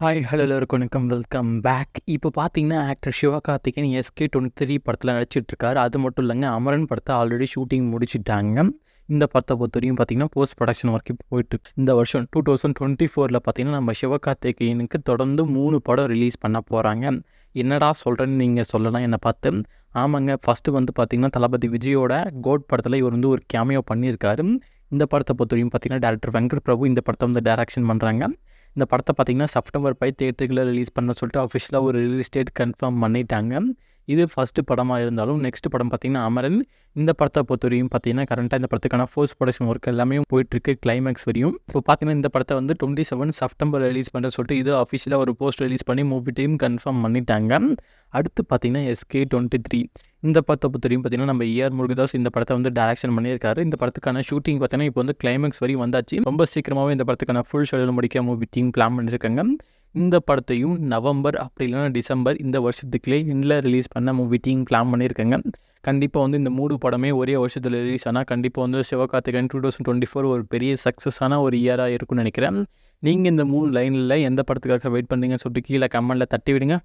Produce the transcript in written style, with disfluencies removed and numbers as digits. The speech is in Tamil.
ஹாய் ஹலோ எல்லோருக்கும் வணக்கம் வெல்கம் பேக். இப்போ பார்த்தீங்கன்னா ஆக்டர் சிவகார்த்திகேயன் SK23 படத்தில் நடிச்சிட்ருக்காரு. அது மட்டும் இல்லைங்க, அமரன் படத்தை ஆல்ரெடி ஷூட்டிங் முடிச்சுட்டாங்க. இந்த படத்தை பொறுத்தவரையும் பார்த்தீங்கன்னா போஸ்ட் ப்ரொடக்ஷன் வரைக்கும் போயிட்டுருக்கு. இந்த வருஷம் 2024 பார்த்தீங்கன்னா நம்ம சிவகார்த்திகேயனுக்கு தொடர்ந்து 3 படம் ரிலீஸ் பண்ண போகிறாங்க. என்னடா சொல்கிறேன்னு நீங்கள் சொல்லலாம் என்னை பார்த்து. ஆமாங்க, ஃபஸ்ட்டு வந்து பார்த்தீங்கன்னா தளபதி விஜயோட கோட் படத்தில் இவர் வந்து ஒரு கேமியோ பண்ணியிருக்காரு. இந்த படத்தை பொறுத்தவரையும் பார்த்தீங்கன்னா டேரக்டர் வெங்கட் பிரபு இந்த படத்தை வந்து டைரக்ஷன் பண்ணுறாங்க. இந்த படத்தை பார்த்தீங்கன்னா செப்டம்பர் 5 தியேட்டருக்குள்ள ரிலீஸ் பண்ண சொல்லிட்டு அஃபிஷியலாக ஒரு ரிலீஸ் டேட் கன்ஃபார்ம் பண்ணிட்டாங்க. இது ஃபஸ்ட்டு படமாக இருந்தாலும் நெக்ஸ்ட் படம் பார்த்தீங்கன்னா அமரன். இந்த படத்தை பொறுத்தவரையும் பார்த்தீங்கன்னா கரண்ட்டாக இந்த படத்துக்கான போஸ்ட் ப்ரொடக்ஷன் ஒர்க் எல்லாமே போயிட்டுருக்கு கிளைமேக்ஸ் வரையும். இப்போ பார்த்தீங்கன்னா இந்த படத்தை வந்து 27 செப்டம்பர் ரிலீஸ் பண்ணுற சொல்லிட்டு இது அஃபிஷியலாக ஒரு போஸ்ட் ரிலீஸ் பண்ணி மூவி டீம் கன்ஃபார்ம் பண்ணிட்டாங்க. அடுத்து பார்த்தீங்கன்னா SK23 இந்த படத்தை பொறுத்தவரையும் பார்த்தீங்கன்னா நம்ம AR முருகதாஸ் இந்த படத்தை வந்து டைரக்ஷன் பண்ணியிருக்காரு. இந்த படத்துக்கான ஷூட்டிங் பார்த்தீங்கன்னா இப்போ வந்து கிளைமேக்ஸ் வரையும் வந்தாச்சு. ரொம்ப சீக்கிரமாகவே இந்த படத்துக்கான ஃபுல் ஷெடியூல் முடிக்க மூவி டீம் பிளான் பண்ணியிருக்காங்க. இந்த படத்தையும் நவம்பர் அப்படி இல்லைனா டிசம்பர் இந்த வருஷத்துக்குள்ளே எண்டில் ரிலீஸ் பண்ண மூவி டீம் பிளான் பண்ணியிருக்காங்க. கண்டிப்பாக வந்து இந்த 3 படமே ஒரே வருஷத்தில் ரிலீஸ் ஆனால் கண்டிப்பாக வந்து சிவகார்த்திகேயன் 2024 ஒரு பெரிய சக்ஸஸான ஒரு இயராக இருக்கும்னு நினைக்கிறேன். நீங்கள் இந்த 3 லைனில் எந்த படத்துக்காக வெயிட் பண்ணுறீங்கன்னு சொல்லிட்டு கீழே கமெண்ட்டில் தட்டி விடுங்க.